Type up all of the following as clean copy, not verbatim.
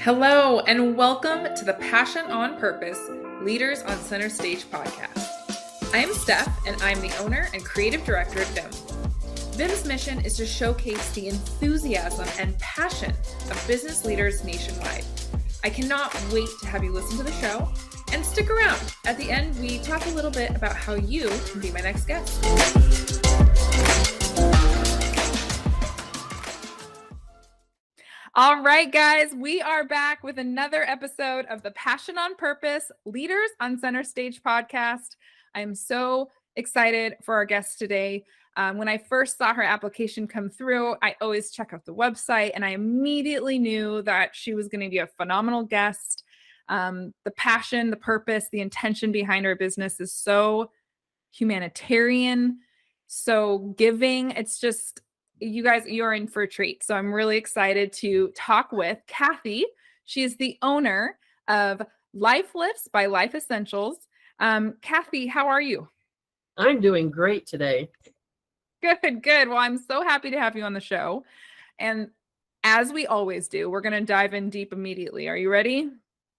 Hello, and welcome to the Passion on Purpose Leaders on Center Stage podcast. I am Steph, and I'm the owner and creative director at VIM. VIM's mission is to showcase the enthusiasm and passion of business leaders nationwide. I cannot wait to have you listen to the show and stick around. At the end, we talk a little bit about how you can be my next guest. All right, guys, we are back with another episode of the Passion on Purpose Leaders on Center Stage podcast. I am so excited for our guest today. When I first saw her application come through, I always check out the website, and I immediately knew that she was going to be a phenomenal guest. The passion, the purpose, the intention behind her business is so humanitarian, so giving. It's just, you guys, you're in for a treat. So I'm really excited to talk with Kathy. She is the owner of LifeLyfts by Life Essentials. Kathy, how are you? I'm doing great today. Good. Well, I'm so happy to have you on the show. And as we always do, we're going to dive in deep immediately. Are you ready?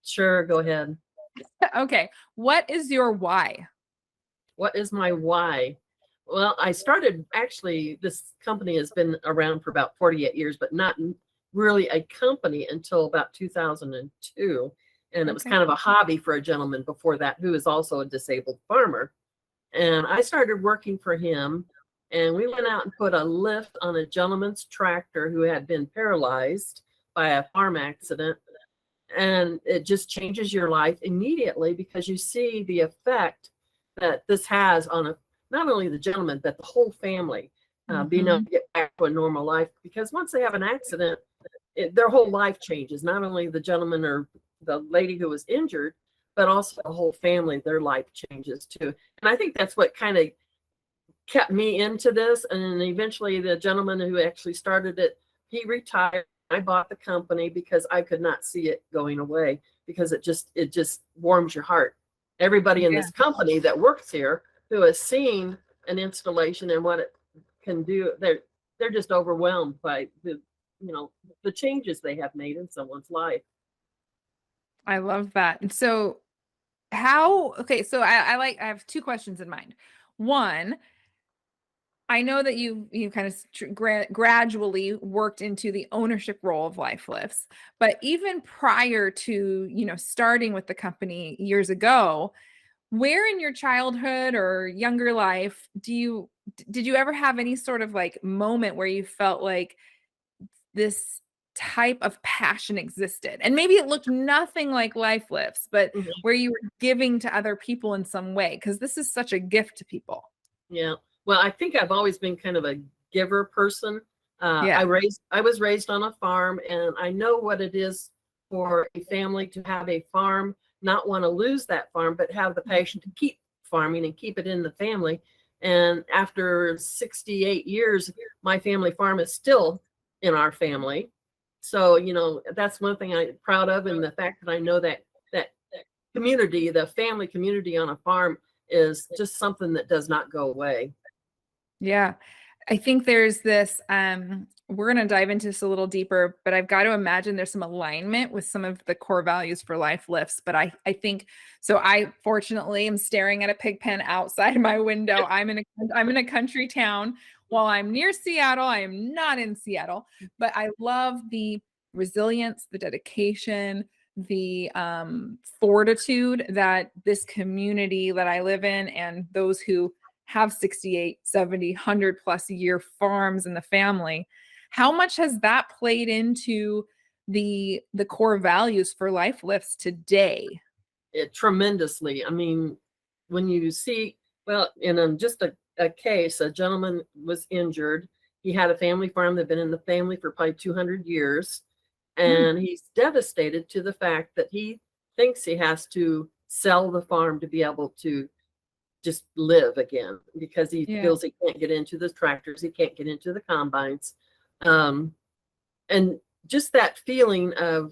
Sure, go ahead. Okay. What is your why? What is my why? Well, I started, actually, this company has been around for about 48 years, but not really a company until about 2002. And it was kind of a hobby for a gentleman before that, who is also a disabled farmer. And I started working for him, and we went out and put a lift on a gentleman's tractor who had been paralyzed by a farm accident. And it just changes your life immediately, because you see the effect that this has on not only the gentleman, but the whole family being able to get back to a normal life. Because once they have an accident, their whole life changes. Not only the gentleman or the lady who was injured, but also the whole family, their life changes too. And I think that's what kind of kept me into this. And then eventually the gentleman who actually started it, he retired. I bought the company because I could not see it going away, because it just warms your heart. Everybody in this company that works here who has seen an installation and what it can do, they're just overwhelmed by the changes they have made in someone's life. I love that. And so so I have two questions in mind. One, I know that you kind of gradually worked into the ownership role of LifeLyfts, but even prior to, starting with the company years ago, where in your childhood or younger life did you ever have any sort of like moment where you felt like this type of passion existed? And maybe it looked nothing like LifeLyfts, but where you were giving to other people in some way, because this is such a gift to people. Yeah. Well, I think I've always been kind of a giver person. I was raised on a farm, and I know what it is for a family to have a farm, not want to lose that farm, but have the passion to keep farming and keep it in the family. And after 68 years, my family farm is still in our family. So, that's one thing I'm proud of. And the fact that I know that community, the family community on a farm, is just something that does not go away. Yeah. I think there's this, we're going to dive into this a little deeper, but I've got to imagine there's some alignment with some of the core values for LifeLyfts. But I think, so I fortunately am staring at a pig pen outside my window. I'm in a country town. While I'm near Seattle, I am not in Seattle, but I love the resilience, the dedication, the fortitude that this community that I live in, and those who have 68, 70, 100 plus year farms in the family. How much has that played into the core values for LifeLyfts today? Tremendously. I mean, when you see, well, in just a case, a gentleman was injured. He had a family farm that had been in the family for probably 200 years. And he's devastated to the fact that he thinks he has to sell the farm to be able to just live again, because he feels he can't get into the tractors, he can't get into the combines. And just that feeling of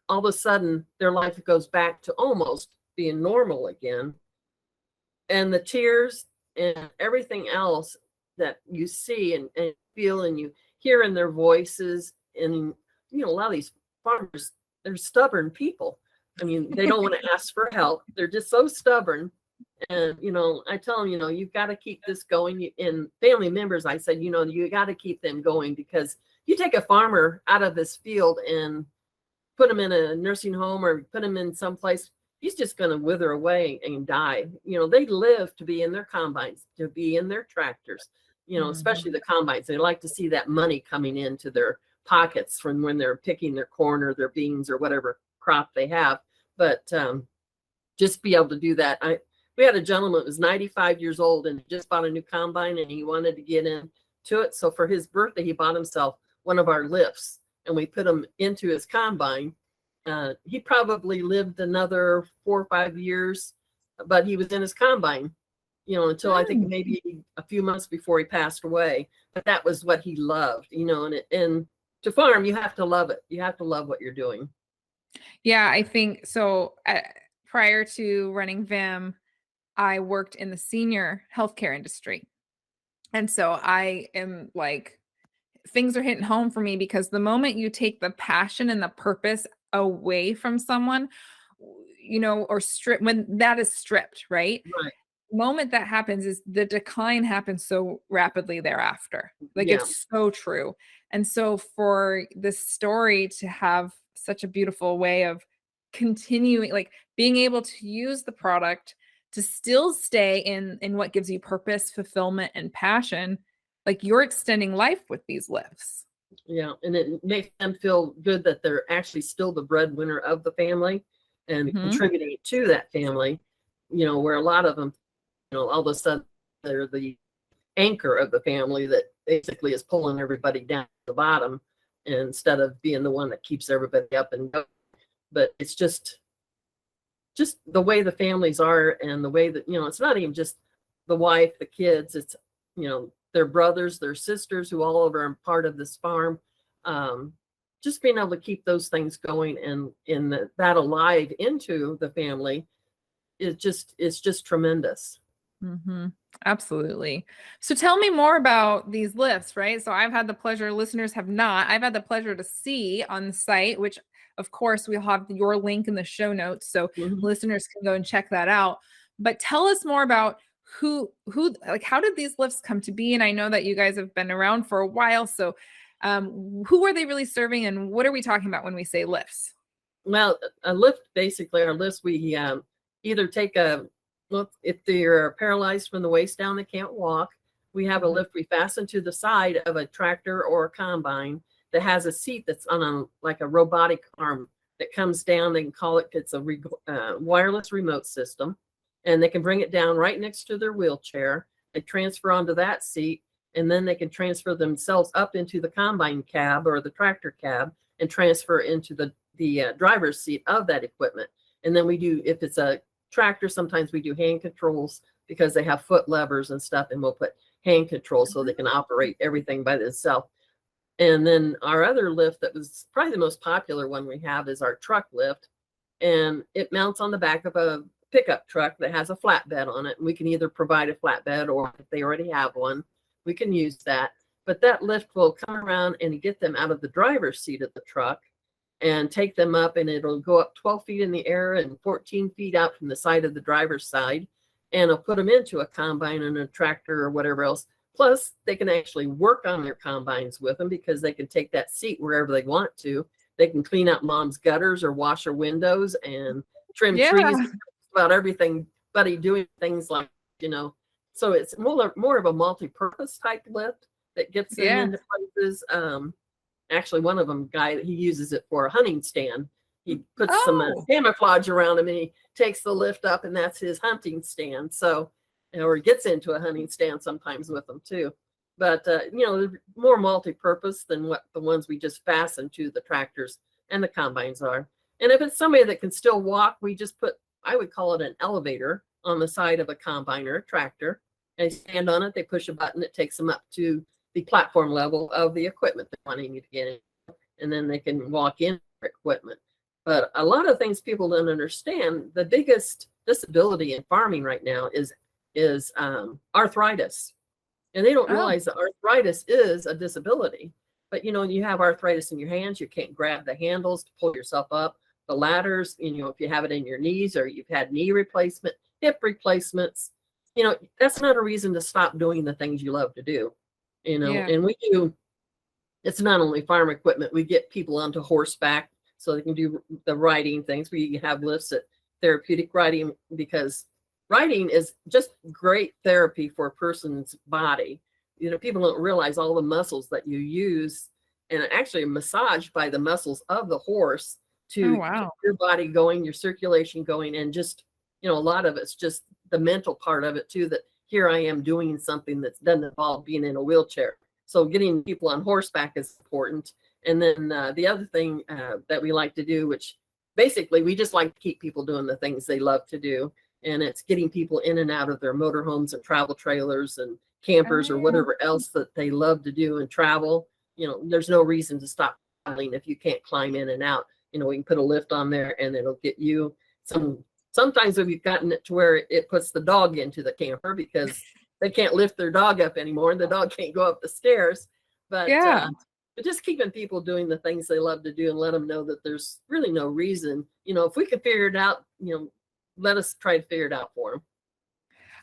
all of a sudden their life goes back to almost being normal again. And the tears and everything else that you see and feel and you hear in their voices. And a lot of these farmers, they're stubborn people. I mean, they don't want to ask for help. They're just so stubborn. And, I tell them, you've got to keep this going. And family members, I said, you got to keep them going, because you take a farmer out of this field and put him in a nursing home or put him in someplace, he's just going to wither away and die. They live to be in their combines, to be in their tractors, especially the combines. They like to see that money coming into their pockets from when they're picking their corn or their beans or whatever crop they have. But just be able to do that. We had a gentleman that was 95 years old and just bought a new combine, and he wanted to get into it. So for his birthday, he bought himself one of our lifts, and we put him into his combine. He probably lived another 4 or 5 years, but he was in his combine, until I think maybe a few months before he passed away. But that was what he loved, and to farm, you have to love it. You have to love what you're doing. Yeah, I think so. Prior to running VIM, I worked in the senior healthcare industry. And so I am like, things are hitting home for me, because the moment you take the passion and the purpose away from someone, or when that is stripped, right? Right. The moment that happens is the decline happens so rapidly thereafter. Like, Yeah. it's so true. And so for this story to have such a beautiful way of continuing, like being able to use the product to still stay in what gives you purpose, fulfillment, and passion, like you're extending life with these lifts. Yeah, and it makes them feel good that they're actually still the breadwinner of the family and contributing to that family, where a lot of them, all of a sudden they're the anchor of the family that basically is pulling everybody down to the bottom instead of being the one that keeps everybody up and going. But it's just the way the families are, and the way that, it's not even just the wife, the kids, it's, their brothers, their sisters, who all over are part of this farm. Just being able to keep those things going and that alive into the family it's just tremendous. Absolutely. So tell me more about these lifts, right? So I've had the pleasure, listeners have not, I've had the pleasure to see on the site, which of course we'll have your link in the show notes, so listeners can go and check that out. But tell us more about who like, how did these lifts come to be? And I know that you guys have been around for a while, so who are they really serving, and what are we talking about when we say lifts? Well, a lift, basically our lifts, we either take if they're paralyzed from the waist down, they can't walk, we have a lift we fasten to the side of a tractor or a combine that has a seat that's on like a robotic arm that comes down. They can call it's a wireless remote system, and they can bring it down right next to their wheelchair. They transfer onto that seat, and then they can transfer themselves up into the combine cab or the tractor cab and transfer into the driver's seat of that equipment. And then we do, if it's a tractor, sometimes we do hand controls because they have foot levers and stuff, and we'll put hand controls so they can operate everything by themselves. And then our other lift that was probably the most popular one we have is our truck lift, and it mounts on the back of a pickup truck that has a flatbed on it. And we can either provide a flatbed, or if they already have one, we can use that. But that lift will come around and get them out of the driver's seat of the truck and take them up, and it'll go up 12 feet in the air and 14 feet out from the side of the driver's side, and it'll put them into a combine and a tractor or whatever else. Plus, they can actually work on their combines with them because they can take that seat wherever they want to. They can clean out mom's gutters or wash her windows and trim trees, about everything, buddy, doing things like, so it's more of a multi-purpose type lift that gets them into places. Actually, one of them, he uses it for a hunting stand. He puts some camouflage around him, and he takes the lift up, and that's his hunting stand. So, or he gets into a hunting stand sometimes with them too. But they're more multi-purpose than what the ones we just fasten to the tractors and the combines are. And if it's somebody that can still walk, we just put, I would call it an elevator on the side of a combine or a tractor. They stand on it, they push a button, it takes them up to the platform level of the equipment they're wanting to get in, and then they can walk in their equipment. But a lot of things people don't understand. The biggest disability in farming right now is arthritis, and they don't realize that arthritis is a disability. But you have arthritis in your hands, you can't grab the handles to pull yourself up. The ladders, if you have it in your knees or you've had knee replacement, hip replacements, that's not a reason to stop doing the things you love to do. Yeah. And we do, it's not only farm equipment, we get people onto horseback so they can do the riding things. We have lifts at therapeutic riding, because riding is just great therapy for a person's body. People don't realize all the muscles that you use, and actually massaged by the muscles of the horse Oh, to keep wow. your body going, your circulation going, and just, a lot of it's just the mental part of it too, that here I am doing something that doesn't involve being in a wheelchair. So getting people on horseback is important. And then the other thing that we like to do, which basically we just like to keep people doing the things they love to do. And it's getting people in and out of their motorhomes and travel trailers and campers or Oh, whatever else that they love to do and travel. There's no reason to stop traveling if you can't climb in and out. We can put a lift on there and it'll get you sometimes we've gotten it to where it puts the dog into the camper because they can't lift their dog up anymore and the dog can't go up the stairs. But yeah. just keeping people doing the things they love to do and let them know that there's really no reason. If we could figure it out, let us try to figure it out for them.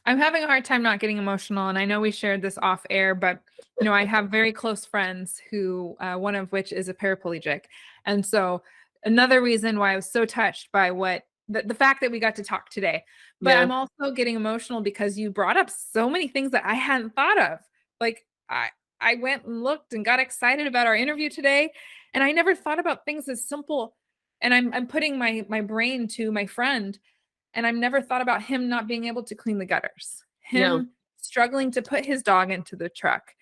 I'm having a hard time not getting emotional, and I know we shared this off air, but I have very close friends who, one of which is a paraplegic, and so another reason why I was so touched by what the fact that we got to talk today. But Yeah. I'm also getting emotional because you brought up so many things that I hadn't thought of. Like I went and looked and got excited about our interview today, and I never thought about things as simple. And I'm putting my brain to my friend. And I've never thought about him not being able to clean the gutters, Yeah. him struggling to put his dog into the truck,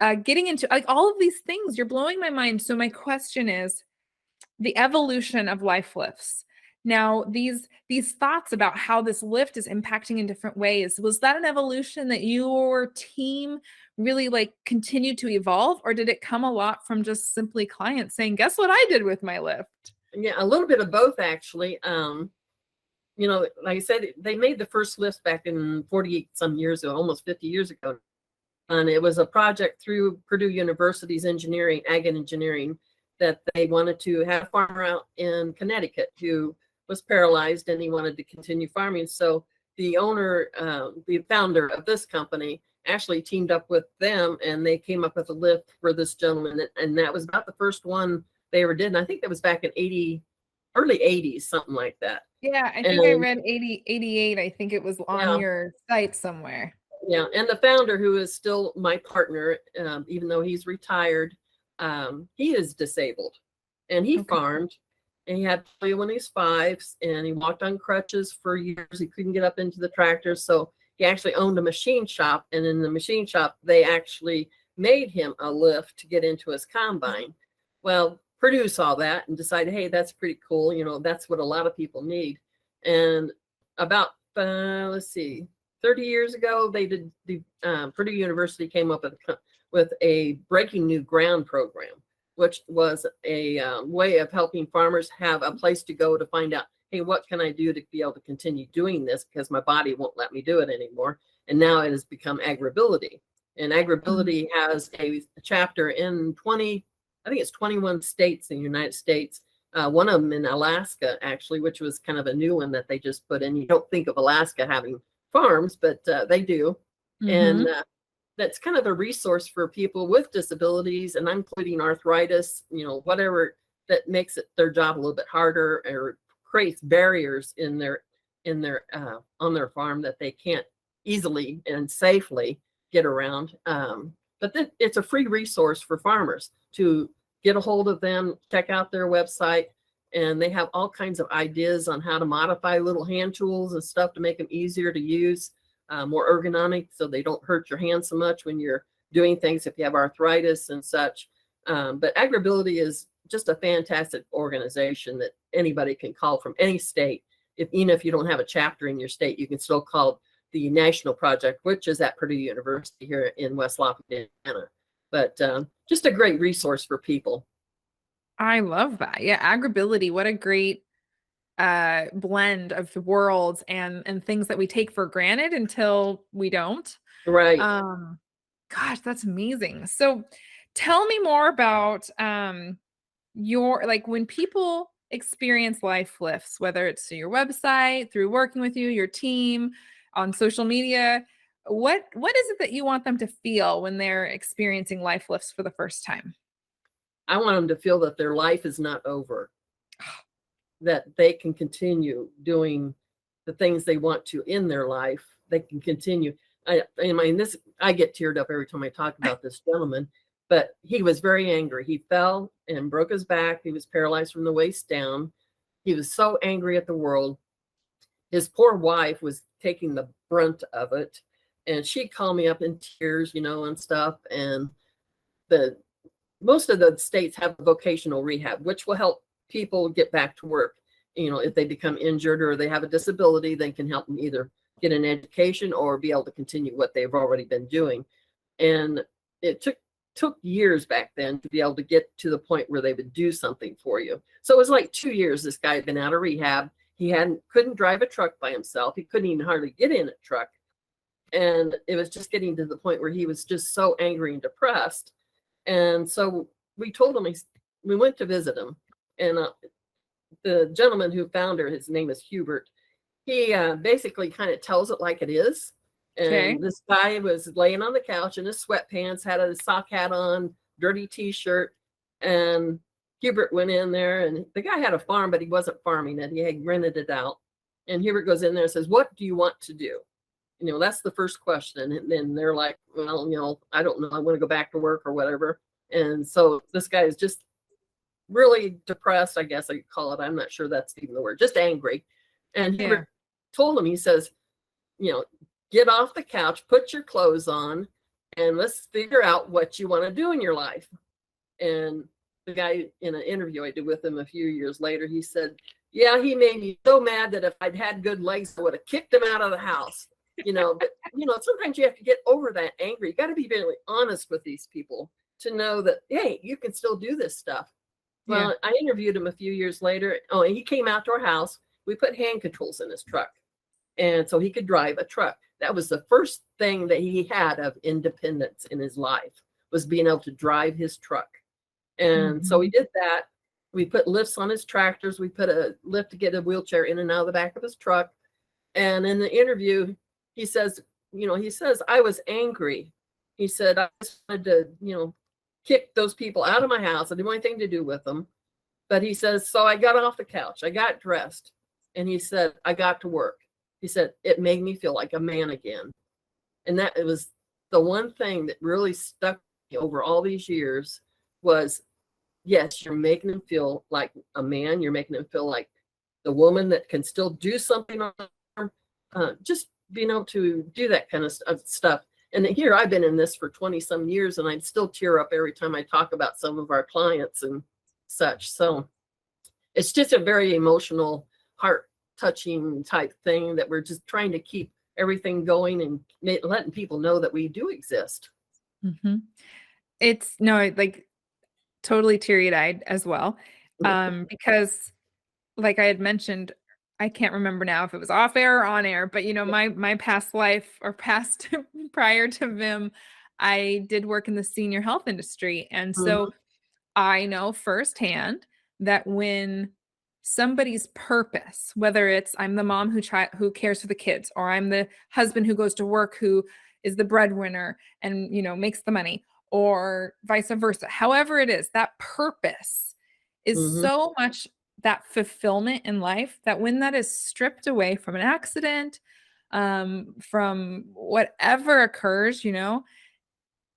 getting into like all of these things. You're blowing my mind. So my question is the evolution of LifeLyfts. Now, these thoughts about how this lift is impacting in different ways, was that an evolution that your team really like continued to evolve, or did it come a lot from just simply clients saying, guess what I did with my lift? Yeah, a little bit of both actually. Like I said, they made the first lift back in 48 some years ago, almost 50 years ago. And it was a project through Purdue University's ag engineering, that they wanted to have a farmer out in Connecticut who was paralyzed and he wanted to continue farming. So the owner, the founder of this company, actually teamed up with them and they came up with a lift for this gentleman. And that was about the first one they ever did. And I think that was back in early 80s, something like that. Yeah, I think I read 88. I think it was on Yeah, your site somewhere. yeah. And the founder, who is still my partner, even though he's retired, he is disabled, and he Okay. farmed, and he had polio when he was 5, and he walked on crutches for years. He couldn't get up into the tractor, so he actually owned a machine shop, and in the machine shop, they actually made him a lift to get into his combine. Well, Purdue saw that and decided, hey, that's pretty cool. That's what a lot of people need. And about, let's see, 30 years ago, they did the Purdue University came up with a breaking new ground program, which was a way of helping farmers have a place to go to find out, hey, what can I do to be able to continue doing this because my body won't let me do it anymore. And now it has become agribility. And agribility has a chapter in I think it's 21 states in the United States. One of them in Alaska, actually, which was kind of a new one that they just put in. You don't think of Alaska having farms, but they do. And that's kind of a resource for people with disabilities, and I'm including arthritis, whatever that makes their job a little bit harder or creates barriers in their on their farm that they can't easily and safely get around. But it's a free resource for farmers to get a hold of them, check out their website, and they have all kinds of ideas on how to modify little hand tools and stuff to make them easier to use, more ergonomic, so they don't hurt your hands so much when you're doing things if you have arthritis and such. But Agribility is just a fantastic organization that anybody can call from any state. Even if you don't have a chapter in your state, you can still call the national project, which is at Purdue University here in West Lafayette, Indiana. But just a great resource for people. I love that. Yeah, Agribility, what a great blend of the worlds and things that we take for granted until we don't. Right. Gosh, that's amazing. So tell me more about your, like, when people experience life lifts, whether it's through your website, through working with you, your team, on social media, what is it that you want them to feel when they're experiencing life lifts for the first time? I want them to feel that their life is not over, that they can continue doing the things they want to in their life. They can continue. I mean, this, I get teared up every time I talk about this gentleman, but he was very angry. He fell and broke his back. He was paralyzed from the waist down. He was so angry at the world. His poor wife was taking the brunt of it. And she called me up in tears, you know, and stuff. And the most of the states have vocational rehab, which will help people get back to work. You know, if they become injured or they have a disability, they can help them either get an education or be able to continue what they've already been doing. And it took years back then to be able to get to the point where they would do something for you. So it was like 2 years this guy had been out of rehab. He couldn't drive a truck by himself. He couldn't even hardly get in a truck. And it was just getting to the point where he was just so angry and depressed. And so we told him, we went to visit him. And the gentleman who found her, his name is Hubert, he basically kind of tells it like it is. Okay. And this guy was laying on the couch in his sweatpants, had a sock hat on, dirty t-shirt. And Hubert went in there, and the guy had a farm, but he wasn't farming it. He had rented it out. And Hubert goes in there and says, "What do you want to do?" You know, that's the first question. And then they're like, "Well, you know, I don't know. I want to go back to work or whatever." And so this guy is just really depressed, I guess I could call it. I'm not sure that's even the word, just angry. And Hubert told him, he says, you know, get off the couch, put your clothes on, and let's figure out what you want to do in your life. And the guy, in an interview I did with him a few years later, he said, yeah, he made me so mad that if I'd had good legs, I would have kicked him out of the house. You know, but, you know, sometimes you have to get over that anger. You got to be really honest with these people to know that, hey, you can still do this stuff. Well, I interviewed him a few years later. Oh, and he came out to our house. We put hand controls in his truck. And so he could drive a truck. That was the first thing that he had of independence in his life, was being able to drive his truck. And so we did that. We put lifts on his tractors. We put a lift to get a wheelchair in and out of the back of his truck. And in the interview, he says, you know, he says, I was angry. He said, I just wanted to, you know, kick those people out of my house. I didn't want anything to do with them. But he says, so I got off the couch. I got dressed. And he said, I got to work. He said, it made me feel like a man again. And that, it was the one thing that really stuck me over all these years was, yes, you're making him feel like a man. You're making him feel like the woman that can still do something on her. Just being able to do that kind of stuff. And here I've been in this for 20 some years, and I still tear up every time I talk about some of our clients and such. So it's just a very emotional, heart touching type thing that we're just trying to keep everything going and letting people know that we do exist. It's like totally teary-eyed as well. Because like I had mentioned, I can't remember now if it was off air or on air, but you know, my past life, or past prior to Vim, I did work in the senior health industry. And so I know firsthand that when somebody's purpose, whether it's I'm the mom who cares for the kids, or I'm the husband who goes to work, who is the breadwinner and, you know, makes the money, or vice versa, however it is, that purpose is so much that fulfillment in life, that when that is stripped away from an accident, from whatever occurs, you know,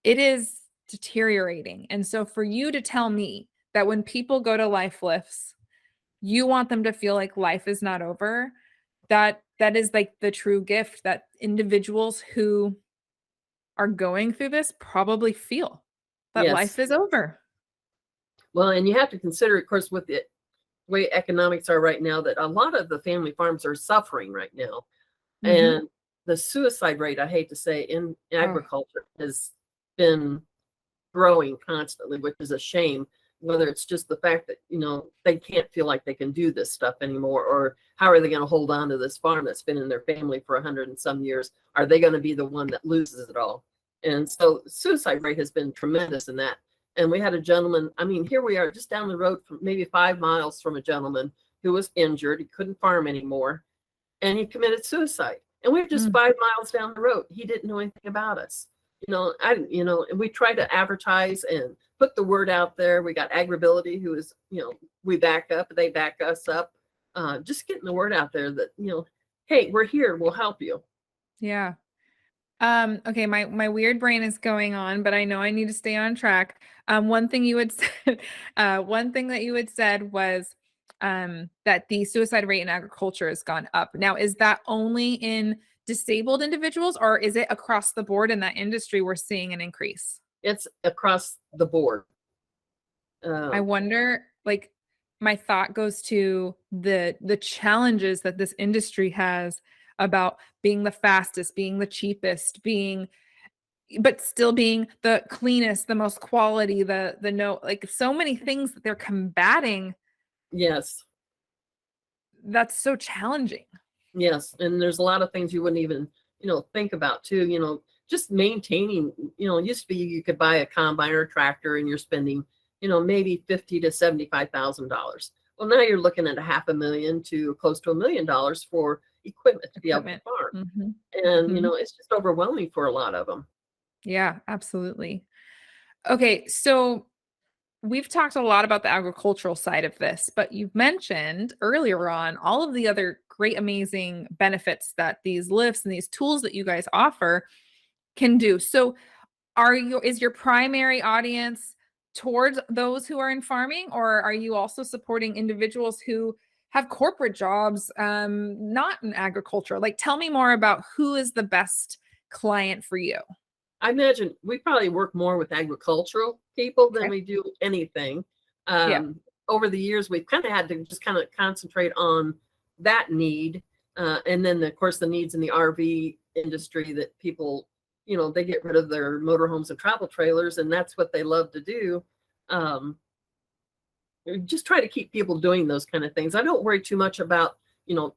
it is deteriorating. And so for you to tell me that when people go to LifeLyfts, you want them to feel like life is not over, that is like the true gift that individuals who are going through this probably feel, that life is over. Well, and you have to consider, of course, with the way economics are right now, that a lot of the family farms are suffering right now. And the suicide rate, I hate to say, in agriculture has been growing constantly, which is a shame. Whether it's just the fact that, you know, they can't feel like they can do this stuff anymore, or how are they going to hold on to this farm that's been in their family for 100 and some years? Are they going to be the one that loses it all? And so suicide rate has been tremendous in that. And we had a gentleman, I mean, here we are just down the road from maybe 5 miles from a gentleman who was injured. He couldn't farm anymore and he committed suicide. And we we're just Mm. 5 miles down the road. He didn't know anything about us. And we try to advertise and put the word out there. We got Agribility, who is, we back up, they back us up. Just getting the word out there that, hey, we're here, we'll help you. Yeah. Okay, my weird brain is going on, but I know I need to stay on track. One thing you had said, one thing that you had said was that the suicide rate in agriculture has gone up. Now, is that only in disabled individuals, or is it across the board in that industry we're seeing an increase? It's across the board. I wonder, like, my thought goes to the challenges that this industry has about being the fastest, being the cheapest, but still being the cleanest, the most quality, the no, like so many things that they're combating. Yes. That's so challenging. Yes. And there's a lot of things you wouldn't even, think about too, just maintaining, it used to be you could buy a combine or a tractor and you're spending, maybe $50,000 to $75,000. Well, now you're looking at $500,000 to close to $1 million for equipment to be able to farm. Mhm. And, Mhm. it's just overwhelming for a lot of them. Yeah, absolutely. Okay, so we've talked a lot about the agricultural side of this, but you've mentioned earlier on all of the other great, amazing benefits that these lifts and these tools that you guys offer can do. So, is your primary audience towards those who are in farming, or are you also supporting individuals who have corporate jobs, not in agriculture? Like, tell me more about who is the best client for you. I imagine we probably work more with agricultural people than Okay. we do anything. Yeah. Over the years, we've kind of had to just kind of concentrate on that need. And then, of course, the needs in the RV industry that people, they get rid of their motorhomes and travel trailers, and that's what they love to do. Um, just try to keep people doing those kind of things. I don't worry too much about,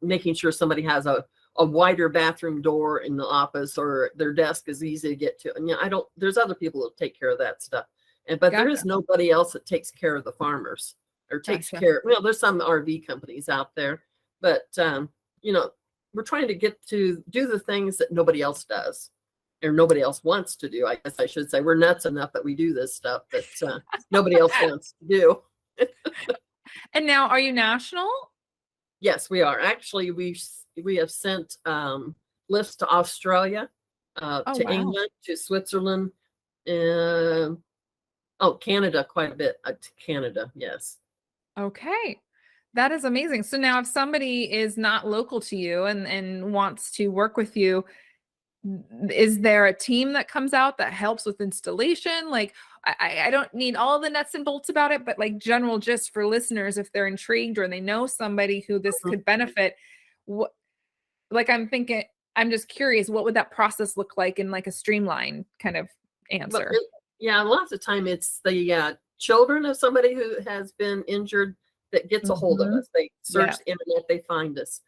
making sure somebody has a wider bathroom door in the office or their desk is easy to get to. And I don't, there's other people that take care of that stuff. But there is Gotcha. nobody else that takes care of the farmers or takes Gotcha. care. Well, there's some RV companies out there, but we're trying to get to do the things that nobody else does or nobody else wants to do. I guess I should say we're nuts enough that we do this stuff that nobody else wants to do. And now, are you national? Yes, we are. Actually, we have sent lifts to Australia, Oh, to wow. England, to Switzerland, and Canada quite a bit. To Canada, yes. Okay. That is amazing. So now if somebody is not local to you and wants to work with you, is there a team that comes out that helps with installation? Like I don't need all the nuts and bolts about it, but like general gist for listeners, if they're intrigued or they know somebody who this Mhm. could benefit, what like I'm just curious, what would that process look like in like a streamlined kind of But answer? yeah, lots of time it's the children of somebody who has been injured that gets a hold of Mhm. us. They Yeah. search the internet, they find us.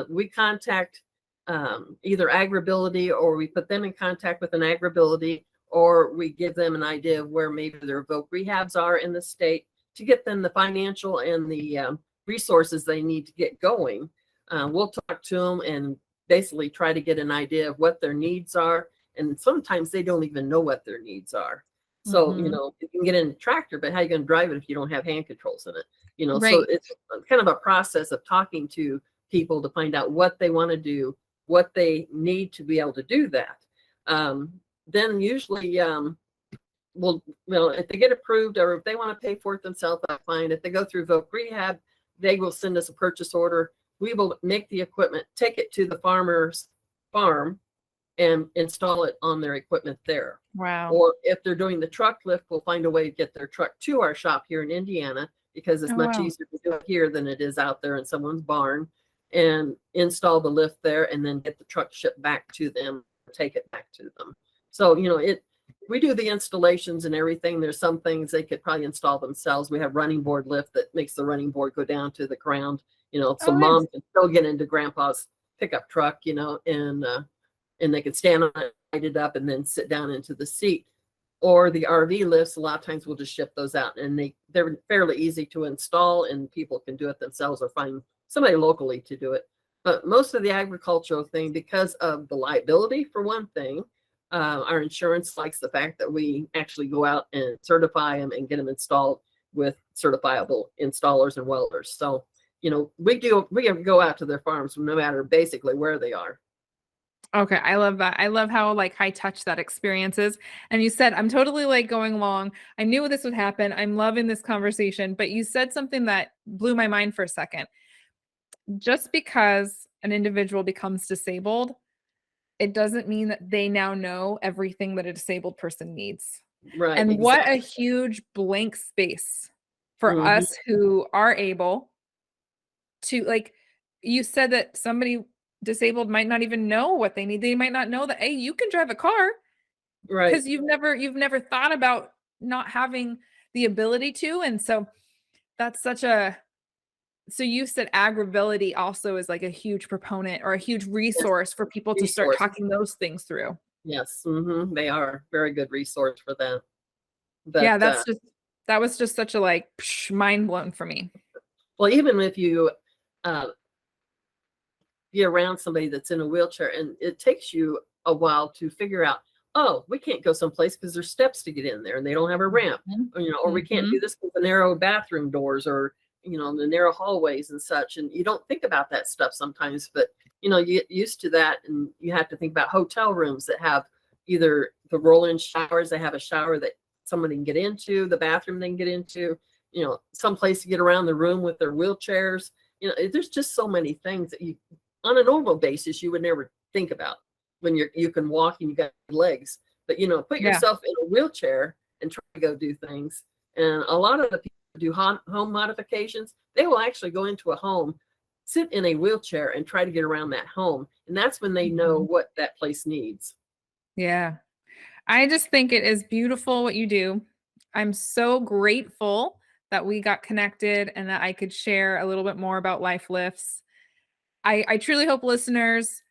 We contact either Agribility or we put them in contact with an Agribility or we give them an idea of where maybe their voc rehabs are in the state to get them the financial and the resources they need to get going. We'll talk to them and basically try to get an idea of what their needs are, and sometimes they don't even know what their needs are. So, Mhm. you can get in a tractor, but how are you going to drive it if you don't have hand controls in it? So Right. it's kind of a process of talking to people to find out what they want to do, what they need to be able to do that. Then usually, well, if they get approved or if they want to pay for it themselves, that's fine. If they go through voc rehab, they will send us a purchase order. We will make the equipment, take it to the farmer's farm, and install it on their equipment there. Wow. Or if they're doing the truck lift, we'll find a way to get their truck to our shop here in Indiana because it's Oh, much wow. easier to do it here than it is out there in someone's barn, and install the lift there and then get the truck shipped back to them, take it back to them. So, we do the installations and everything. There's some things they could probably install themselves. We have running board lift that makes the running board go down to the ground, so Oh, nice. mom can still get into grandpa's pickup truck, and they could stand on it, light it up, and then sit down into the seat. or the RV lifts. A lot of times we'll just ship those out, and they're fairly easy to install, and people can do it themselves or find somebody locally to do it. But most of the agricultural thing, because of the liability for one thing, our insurance likes the fact that we actually go out and certify them and get them installed with certifiable installers and welders. So, we go out to their farms no matter basically where they are. Okay, I love that. I love how like high touch that experience is. And you said, I'm totally like going along. I knew this would happen. I'm loving this conversation, but you said something that blew my mind for a second. Just because an individual becomes disabled, it doesn't mean that they now know everything that a disabled person needs. Right, And what a exactly. huge blank space for Hmm. us who are able to, like, you said that somebody disabled might not even know what they need. They might not know that, hey, you can drive a car Right. because you've never thought about not having the ability to. And so that's such a so you said agribility also is like a huge proponent or a huge Yes, resource for people to start resource. talking those things through. Yes, they are very good resource for that. Yeah, But that was just such a like mind blown for me. well, even if you uh, be around somebody that's in a wheelchair, and it takes you a while to figure out, oh, we can't go someplace because there's steps to get in there, and they don't have a ramp, Mhm. or we can't do Mhm. this with the narrow bathroom doors, or the narrow hallways and such. And you don't think about that stuff sometimes, but you get used to that, and you have to think about hotel rooms that have either the roll-in showers, they have a shower that somebody can get into, the bathroom they can get into, some place to get around the room with their wheelchairs. There's just so many things that you on a normal basis you would never think about when you can walk and you got legs. But put Yeah. yourself in a wheelchair and try to go do things. And a lot of the people who do home modifications, they will actually go into a home, sit in a wheelchair, and try to get around that home. And that's when they know Mhm. what that place needs. Yeah. I just think it is beautiful what you do. I'm so grateful that we got connected and that I could share a little bit more about Life Lifts. I truly hope listeners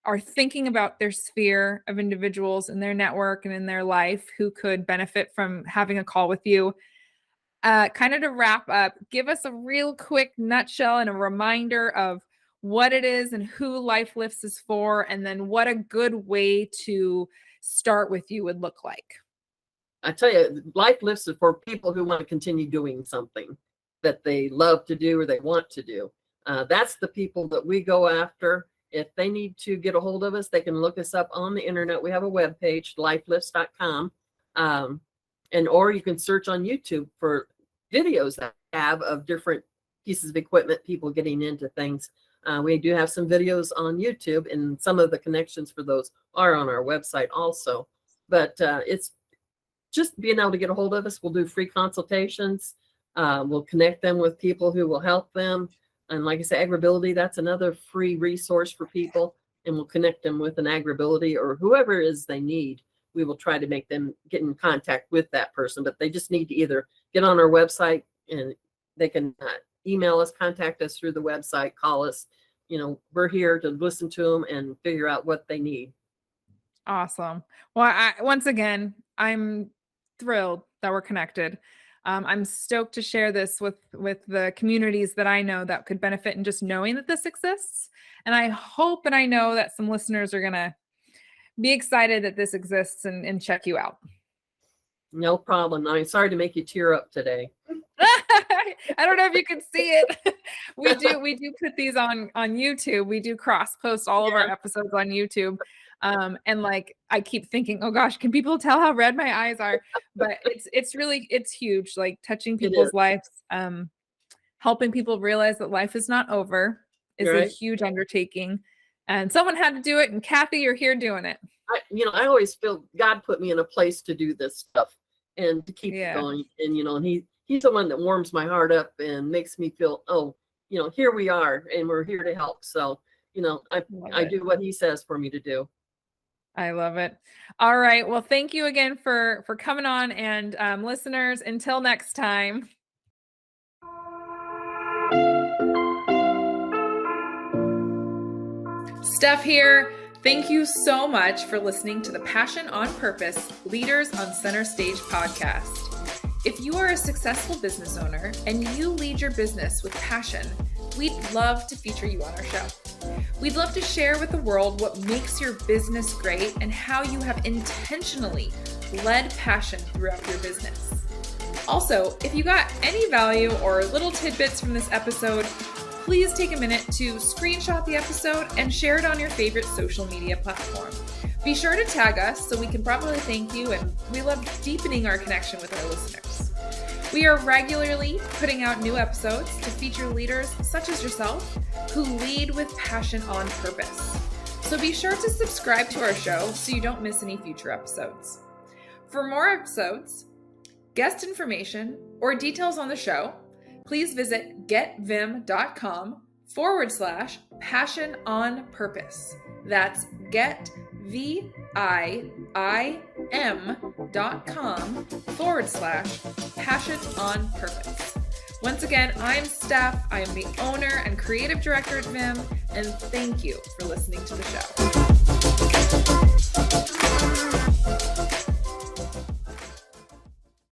are thinking about their sphere of individuals in their network and in their life who could benefit from having a call with you. Kind of to wrap up, give us a real quick nutshell and a reminder of what it is and who Life Lifts is for, and then what a good way to start with you would look like. I tell you, life lifts is for people who want to continue doing something that they love to do or they want to do. That's the people that we go after. If they need to get a hold of us, they can look us up on the internet. We have a webpage, lifelifts.com. Or you can search on YouTube for videos that I have of different pieces of equipment, people getting into things. We do have some videos on YouTube, and some of the connections for those are on our website also. But it's just being able to get a hold of us. We'll do free consultations. We'll connect them with people who will help them. And like I say, Agribility, that's another free resource for people. And we'll connect them with an Agribility or whoever it is they need. We will try to make them get in contact with that person, but they just need to either get on our website, and they can email us, contact us through the website, call us. We're here to listen to them and figure out what they need. Awesome. Well, once again, I'm thrilled that we're connected. I'm stoked to share this with the communities that I know that could benefit in just knowing that this exists. And I hope and I know that some listeners are gonna be excited that this exists and check you out. No problem. I'm sorry to make you tear up today. I don't know if you can see it. We do put these on YouTube. We do cross post all of our Yeah, episodes on YouTube. And like I keep thinking, oh gosh, can people tell how red my eyes are? But it's huge, like touching it is. people's lives, helping people realize that life is not over is You're a right. huge undertaking. And someone had to do it, and Kathy, you're here doing it. I always feel God put me in a place to do this stuff and to keep it Yeah, going. And he's the one that warms my heart up and makes me feel, oh, here we are and we're here to help. So, I love I it. do what he says for me to do. I love it. All right. Well, thank you again for coming on, and listeners, until next time. Steph here. Thank you so much for listening to the Passion on Purpose Leaders on Center Stage podcast. If you are a successful business owner and you lead your business with passion, we'd love to feature you on our show. We'd love to share with the world what makes your business great and how you have intentionally led passion throughout your business. Also, if you got any value or little tidbits from this episode, please take a minute to screenshot the episode and share it on your favorite social media platform. Be sure to tag us so we can properly thank you, and we love deepening our connection with our listeners. We are regularly putting out new episodes to feature leaders such as yourself who lead with passion on purpose. So be sure to subscribe to our show so you don't miss any future episodes. For more episodes, guest information, or details on the show, please visit getvim.com/passion on purpose. That's getvim.com/passion on purpose. Once again, I'm Steph. I am the owner and creative director at Vim, and thank you for listening to the show.